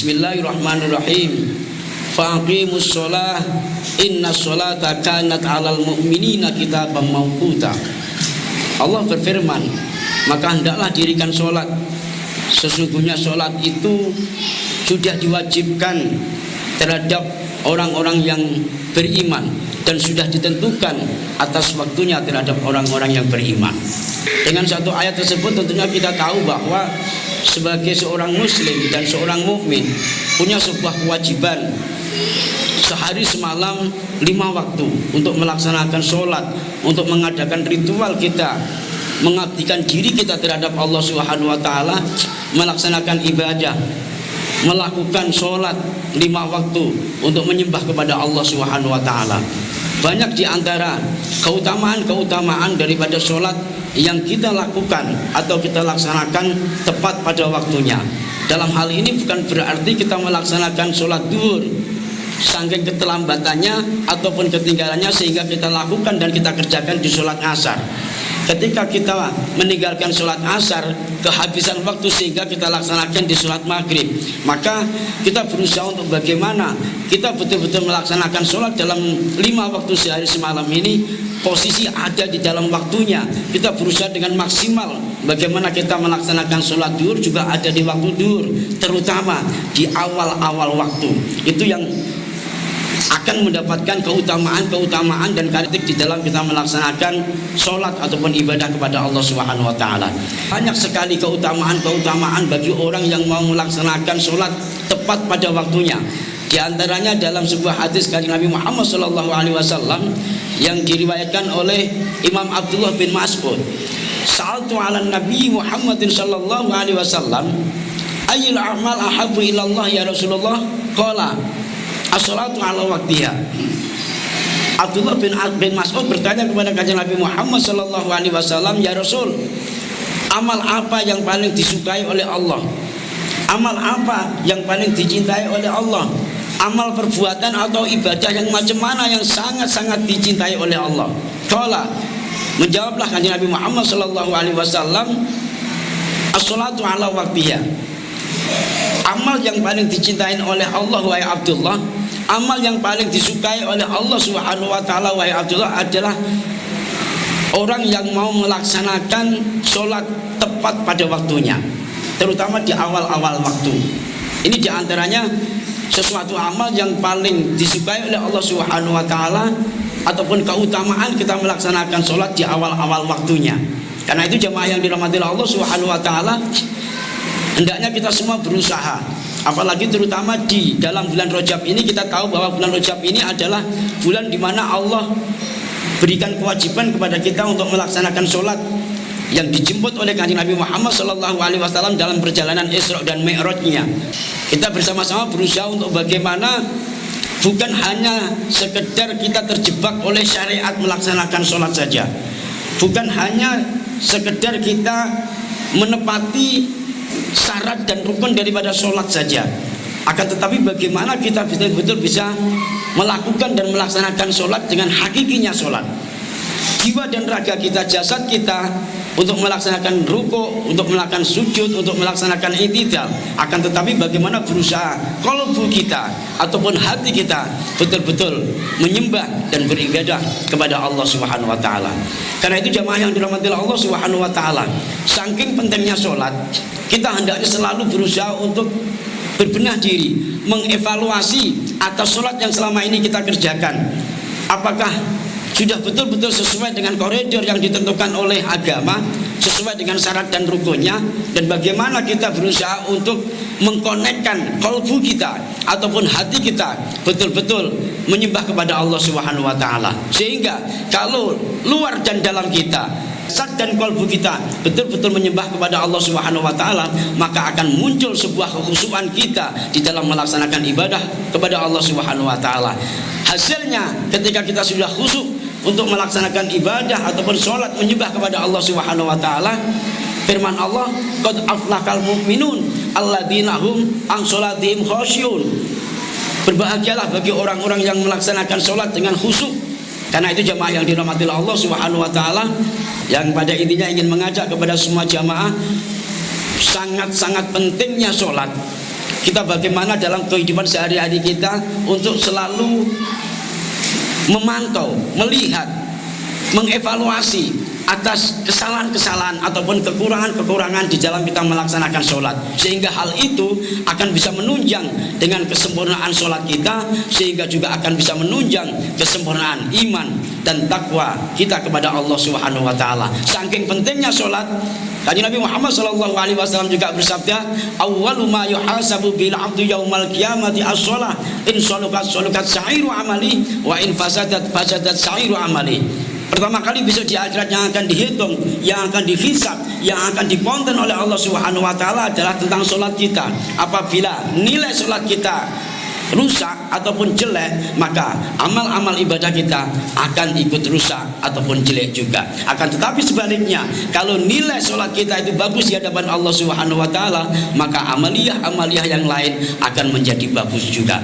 Bismillahirrahmanirrahim. Faqimus shalah innas sholata kanat 'alal mu'minina kitaban mawquta. Allah berfirman, maka hendaklah dirikan sholat. Sesungguhnya sholat itu sudah diwajibkan terhadap orang-orang yang beriman dan sudah ditentukan atas waktunya terhadap orang-orang yang beriman. Dengan satu ayat tersebut tentunya kita tahu bahwa sebagai seorang muslim dan seorang mukmin punya sebuah kewajiban sehari semalam 5 waktu untuk melaksanakan sholat, untuk mengadakan ritual kita, mengabdikan diri kita terhadap Allah Subhanahu wa taala, melaksanakan ibadah, melakukan sholat 5 waktu untuk menyembah kepada Allah Subhanahu wa taala. Banyak di antara keutamaan-keutamaan daripada sholat yang kita lakukan atau kita laksanakan tepat pada waktunya. Dalam hal ini bukan berarti kita melaksanakan sholat duhur saking keterlambatannya ataupun ketinggalannya sehingga kita lakukan dan kita kerjakan di sholat asar. Ketika kita meninggalkan sholat asar kehabisan waktu sehingga kita laksanakan di sholat maghrib, maka kita berusaha untuk bagaimana kita betul-betul melaksanakan sholat dalam 5 waktu sehari semalam ini, posisi ada di dalam waktunya. Kita berusaha dengan maksimal bagaimana kita melaksanakan sholat duhur juga ada di waktu duhur, terutama di awal-awal waktu. Itu yang akan mendapatkan keutamaan dan kritik di dalam kita melaksanakan sholat ataupun ibadah kepada Allah Subhanahu wa taala. Banyak sekali keutamaan bagi orang yang mau melaksanakan sholat tepat pada waktunya. Di antaranya dalam sebuah hadis dari Nabi Muhammad SAW yang diriwayatkan oleh Imam Abdullah bin Mas'ud. Sa'altu 'ala Nabi Muhammadin sallallahu alaihi wasallam, ayyul a'mal ahabbu ila Allah ya Rasulullah? Qala as-salatu 'ala waqtiha. Abdullah bin Mas'ud bertanya kepada kanjeng Nabi Muhammad sallallahu alaihi wasallam, ya Rasul, amal apa yang paling disukai oleh Allah? Amal apa yang paling dicintai oleh Allah? Amal perbuatan atau ibadah yang macam mana yang sangat-sangat dicintai oleh Allah? Qala, menjawablah kanjeng Nabi Muhammad sallallahu alaihi wasallam, as-salatu 'ala waqtiha. Amal yang paling dicintai oleh Allah wahai Abdullah, amal yang paling disukai oleh Allah Subhanahu wa taala wahai Abdullah adalah orang yang mau melaksanakan sholat tepat pada waktunya, terutama di awal-awal waktu. Ini diantaranya sesuatu amal yang paling disukai oleh Allah Subhanahu wa taala ataupun keutamaan kita melaksanakan sholat di awal-awal waktunya. Karena itu jemaah yang dirahmati Allah Subhanahu wa taala, hendaknya kita semua berusaha, apalagi terutama di dalam bulan Rajab ini. Kita tahu bahwa bulan Rajab ini adalah bulan di mana Allah berikan kewajiban kepada kita untuk melaksanakan sholat yang dijemput oleh kanjeng Nabi Muhammad SAW dalam perjalanan Isra dan Mi'rajnya. Kita bersama-sama berusaha untuk bagaimana bukan hanya sekedar kita terjebak oleh syariat melaksanakan sholat saja, bukan hanya sekedar kita menepati syarat dan rukun daripada sholat saja, akan tetapi bagaimana kita betul-betul bisa melakukan dan melaksanakan sholat dengan hakikinya sholat. Jiwa dan raga kita, jasad kita untuk melaksanakan ruku, untuk melakukan sujud, untuk melaksanakan i'tidal, akan tetapi bagaimana berusaha qalbu kita ataupun hati kita betul-betul menyembah dan beribadah kepada Allah Subhanahu wa taala. Karena itu jamaah yang dirahmati Allah Subhanahu wa taala, saking pentingnya sholat, kita hendaknya selalu berusaha untuk berbenah diri, mengevaluasi atas sholat yang selama ini kita kerjakan. Apakah sudah betul-betul sesuai dengan koridor yang ditentukan oleh agama, sesuai dengan syarat dan rukunnya, dan bagaimana kita berusaha untuk mengkonekkan kalbu kita ataupun hati kita betul-betul menyembah kepada Allah Subhanahu wa taala. Sehingga kalau luar dan dalam kita, jasad dan kalbu kita betul-betul menyembah kepada Allah Subhanahu wa taala, maka akan muncul sebuah kekhusyuan kita di dalam melaksanakan ibadah kepada Allah Subhanahu wa taala. Hasilnya ketika kita sudah khusyuk untuk melaksanakan ibadah ataupun sholat menyembah kepada Allah Subhanahu wa taala, firman Allah, qad aflahal mu'minun alladzina hum an sholatihim khasyun. Berbahagialah bagi orang-orang yang melaksanakan sholat dengan khusyuk. Karena itu jamaah yang dirahmati Allah Subhanahu wa taala, yang pada intinya ingin mengajak kepada semua jamaah sangat-sangat pentingnya sholat. kita bagaimana dalam kehidupan sehari-hari kita untuk selalu memantau, melihat, mengevaluasi atas kesalahan-kesalahan ataupun kekurangan-kekurangan di dalam kita melaksanakan sholat, sehingga hal itu akan bisa menunjang dengan kesempurnaan sholat kita, sehingga juga akan bisa menunjang kesempurnaan iman dan takwa kita kepada Allah Subhanahu wa taala. Saking pentingnya sholat, Kanjeng Nabi Muhammad SAW juga bersabda, awwalu ma yuhasabu bil 'abdu yaumal qiyamati as-shalah, in shalukat sa'iru amali wa in fasadat sa'iru amali. Pertama kali besok di akhirat yang akan dihitung, yang akan dihisab, yang akan dikonten oleh Allah Subhanahu wa taala adalah tentang sholat kita. Apabila nilai sholat kita rusak ataupun jelek, maka amal-amal ibadah kita akan ikut rusak ataupun jelek juga. Akan tetapi sebaliknya, kalau nilai sholat kita itu bagus di hadapan Allah Subhanahu wa taala, maka amaliyah yang lain akan menjadi bagus juga.